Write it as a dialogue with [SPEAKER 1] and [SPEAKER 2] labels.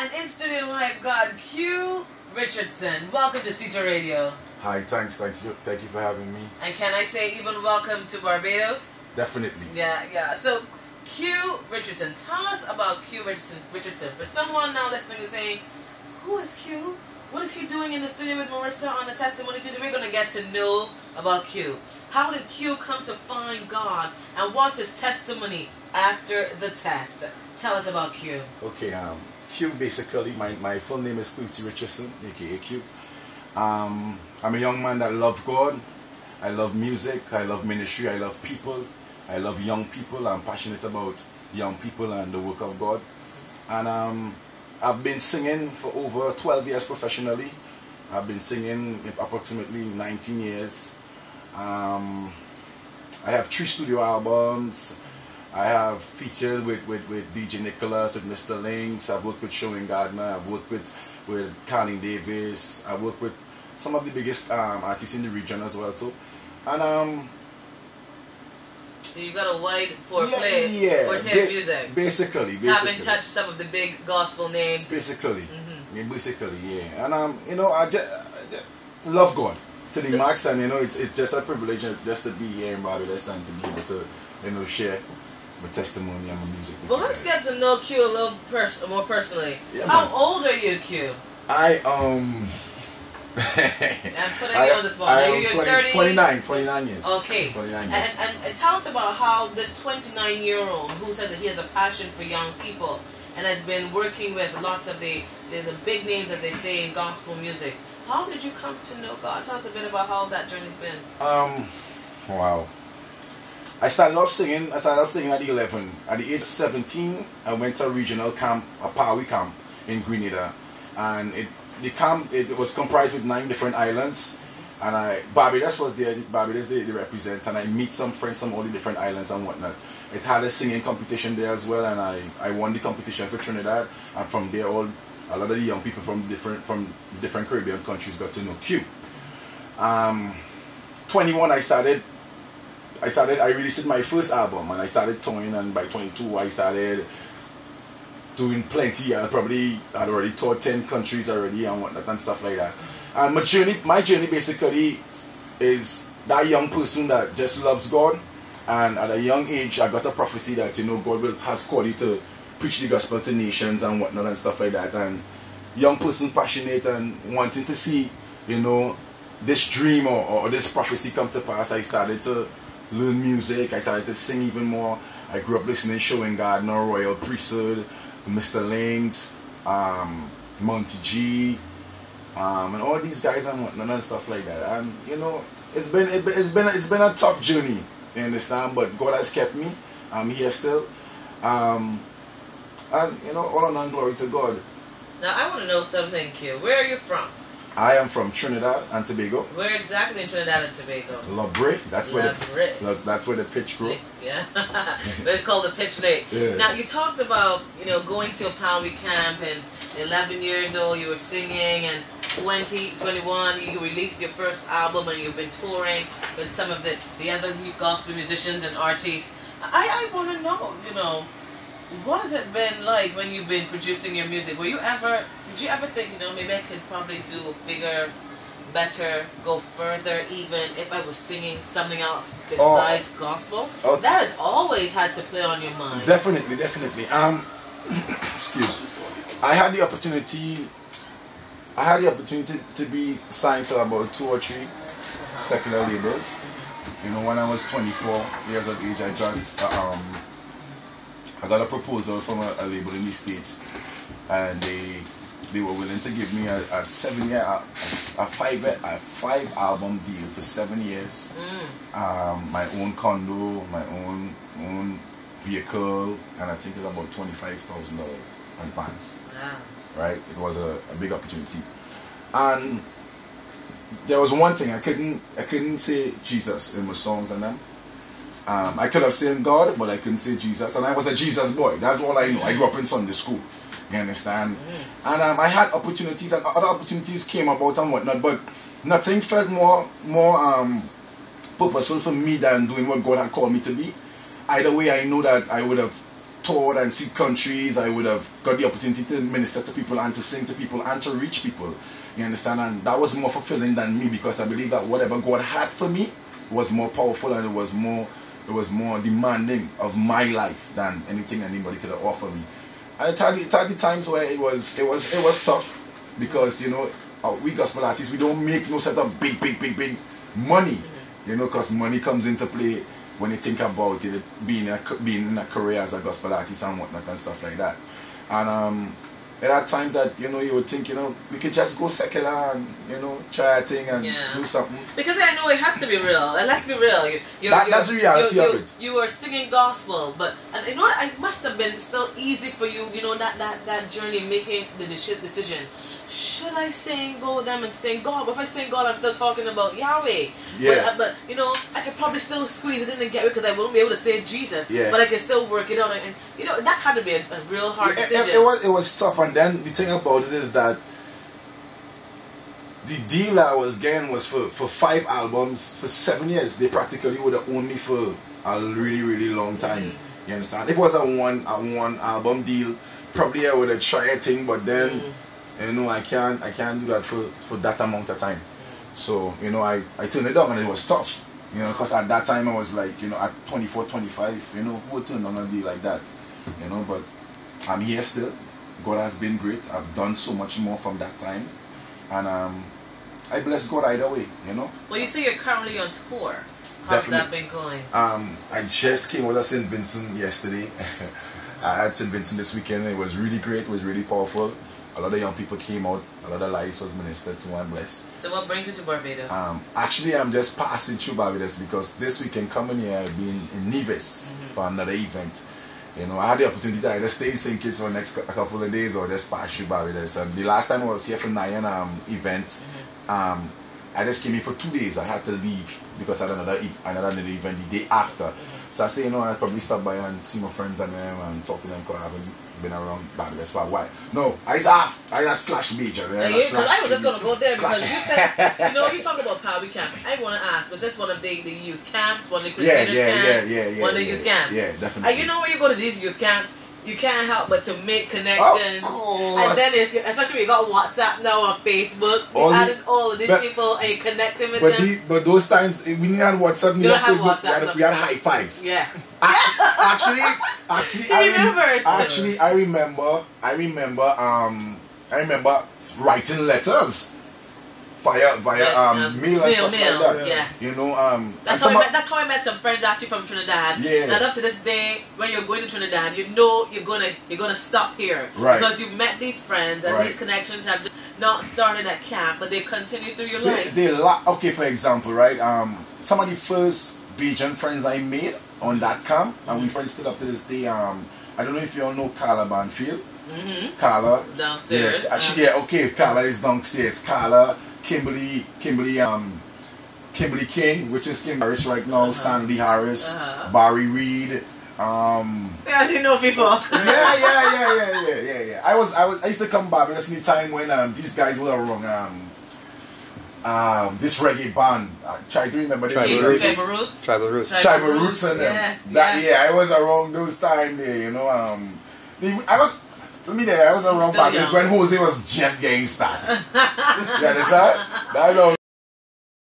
[SPEAKER 1] And in studio I've got Q Richardson. Welcome to Cita Radio.
[SPEAKER 2] Hi, thank you for having me.
[SPEAKER 1] And can I say even welcome to Barbados?
[SPEAKER 2] Definitely.
[SPEAKER 1] Yeah. So Q Richardson, tell us about Q Richardson. For someone now listening and saying, who is Q? What is he doing in the studio with Marissa on the Testimony Tuesday? We're going to get to know about Q. How did Q come to find God? And what's his testimony after the test? Tell us about Q.
[SPEAKER 2] Okay, Q basically, my full name is Quincy Richardson, aka Q. I'm a young man that loves God. I love music, I love ministry, I love people. I love young people. I'm passionate about young people and the work of God. And I've been singing for over 12 years professionally. I've been singing approximately 19 years. I have 3 studio albums. I have features with DJ Nicholas, with Mr. Links. I've worked with Showing Gardner. I've worked with Carlin Davis. I've worked with some of the biggest artists in the region as well too. And
[SPEAKER 1] so you got a wide foreplay for music.
[SPEAKER 2] Basically.
[SPEAKER 1] Having touched some of the big gospel names.
[SPEAKER 2] Basically, yeah. And I just love God to the max, and it's just a privilege just to be here in Barbados and to be able to share my testimony and my music.
[SPEAKER 1] Well, let's get to know Q a little more personally.
[SPEAKER 2] Yeah,
[SPEAKER 1] How old are you, Q?
[SPEAKER 2] I'm
[SPEAKER 1] putting you on the spot. You're
[SPEAKER 2] 29 years.
[SPEAKER 1] Okay.
[SPEAKER 2] 29 years.
[SPEAKER 1] And tell us about how this 29-year-old who says that he has a passion for young people and has been working with lots of the big names, as they say, in gospel music. How did you come to know God? Tell us a bit about how that journey's been.
[SPEAKER 2] Wow. I started off singing at 11. At the age of 17, I went to a regional camp, a Power camp in Grenada, and the camp was comprised with 9 different islands, and Barbados was there. Barbados they represent, and I meet some friends from all the different islands and whatnot. It had a singing competition there as well, and I won the competition for Trinidad, and from there a lot of the young people from different Caribbean countries got to know Q. 21 I released my first album, and I started touring, and by 22 I started doing plenty. I probably had already toured 10 countries already and whatnot and stuff like that. And my journey basically is that young person that just loves God, and at a young age I got a prophecy that God has called you to preach the gospel to nations and whatnot and stuff like that. And young person passionate and wanting to see this dream or this prophecy come to pass, I started to learn music. I started to sing even more. I grew up listening to Showing Gardner, Royal Priesthood, Mr. Links, Monty G, and all these guys and whatnot and stuff like that. And it's been a tough journey, you understand? But God has kept me. I'm here still, and all honor and glory to God.
[SPEAKER 1] Now I want to know something, Q. Where are you from?
[SPEAKER 2] I am from Trinidad and Tobago.
[SPEAKER 1] Where exactly in Trinidad and Tobago?
[SPEAKER 2] La Brea. That's where the pitch grew.
[SPEAKER 1] Yeah, it's called the Pitch Lake.
[SPEAKER 2] Yeah.
[SPEAKER 1] Now you talked about going to a Power camp, and 11 years old you were singing, and 21 you released your first album, and you've been touring with some of the other gospel musicians and artists. I want to know, what has it been like when you've been producing your music? Did you ever think, maybe I could probably do bigger, better, go further, even if I was singing something else besides gospel? That has always had to play on your mind.
[SPEAKER 2] Definitely. Excuse me. I had the opportunity to be signed to about 2 or 3 secular labels. When I was 24 years of age, I got a proposal from a label in the States, and they were willing to give me a 5 album deal for 7 years. My own condo, my own vehicle, and I think it's about $25,000 on advance. Right? It was a big opportunity, and there was one thing I couldn't say Jesus in my songs and them. I could have said God, but I couldn't say Jesus, and I was a Jesus boy. That's all I know. I grew up in Sunday school. You understand? And I had opportunities, and other opportunities came about and whatnot, but nothing felt more purposeful for me than doing what God had called me to be. Either way, I know that I would have toured and see countries. I would have got the opportunity to minister to people and to sing to people and to reach people. You understand? And that was more fulfilling than me, because I believe that whatever God had for me was more powerful, and it was more demanding of my life than anything anybody could have offered me. And it had the times where it was tough, because you know, we gospel artists, we don't make no set of big money, you know, because money comes into play when you think about it, being in a career as a gospel artist and whatnot and stuff like that. And there are times that, you know, you would think, you know, we could just go secular and, you know, try a thing and do something.
[SPEAKER 1] Because I know it has to be real. And let's be real.
[SPEAKER 2] That's the reality of it.
[SPEAKER 1] You were singing gospel, but and you know what? It must have been still easy for you, you know, that journey, making the decision. Should I go with them and sing God? But if I sing God, I'm still talking about Yahweh.
[SPEAKER 2] Yeah.
[SPEAKER 1] But you know, I could probably still squeeze it in and get it, because I won't be able to say Jesus.
[SPEAKER 2] Yeah.
[SPEAKER 1] But I can still work it out. And you know, that had to be a real hard decision.
[SPEAKER 2] It was tough. And then the thing about it is that the deal I was getting was for 5 albums for 7 years. They practically would have owned me for a really long time. You understand? If it was a one album deal, probably I would have tried a thing, but then you know, I can't do that for that amount of time. So, you know, I turned it down, and it was tough. You know, because at that time I was like, you know, at 24, 25, you know, who would turn down a deal like that? You know, but I'm here still. God has been great. I've done so much more from that time. And I bless God either way, you know.
[SPEAKER 1] Well, you say you're currently on tour. How's that been going?
[SPEAKER 2] I just came out of St. Vincent yesterday. I had St. Vincent this weekend. It was really great. It was really powerful. A lot of young people came out. A lot of lives was ministered to and blessed.
[SPEAKER 1] So what brings you to Barbados?
[SPEAKER 2] Actually, I'm just passing through Barbados, because this weekend coming here, I've been in Nevis for another event. You know, I had the opportunity to either stay in St. Kitts for the next couple of days or just pass through Barbados. And the last time I was here for Nayan event, I just came here for 2 days. I had to leave because I had another event the day after. So I say, you know, I'll probably stop by and see my friends and them and talk to them, because I haven't been around Barbados for a while. No, I just slash major.
[SPEAKER 1] I was just going to go there, because you said, you know, you talk about Power Camp. I want to ask, was this one of the youth camps, one of the Crusaders camps? One of the youth camps?
[SPEAKER 2] Yeah, definitely.
[SPEAKER 1] And you know, when you go to these youth camps, you can't help but to make connections. Of
[SPEAKER 2] course.
[SPEAKER 1] And then especially when you got WhatsApp now on Facebook, you added all of these people and you connecting with them.
[SPEAKER 2] But those times, we didn't have WhatsApp, we had high five.
[SPEAKER 1] Yeah.
[SPEAKER 2] Actually, I remember writing letters via mail and stuff like that.
[SPEAKER 1] Yeah.
[SPEAKER 2] You know,
[SPEAKER 1] that's how I met some friends actually from Trinidad.
[SPEAKER 2] Yeah.
[SPEAKER 1] And up to this day, when you're going to Trinidad, you know you're gonna stop here.
[SPEAKER 2] Right.
[SPEAKER 1] Because you've met these friends, and these connections have just not started at camp, but they continue through your life.
[SPEAKER 2] Okay, for example, right? Some of the first Bajan friends I made on that camp, and we friends still up to this day. I don't know if you all know Carla Banfield. Carla
[SPEAKER 1] downstairs.
[SPEAKER 2] Yeah, actually, okay. Carla is downstairs. Carla, Kimberly King, which is Kim Harris right now. Stanley Harris, Barry Reed.
[SPEAKER 1] Yeah, you know people.
[SPEAKER 2] Yeah. I used to come back in the time when these guys were around. This reggae band. I try to remember
[SPEAKER 1] Tribal Roots
[SPEAKER 2] and them. I was around those time there, you know. I was around Barbados when Jose was just getting started. You understand? That's how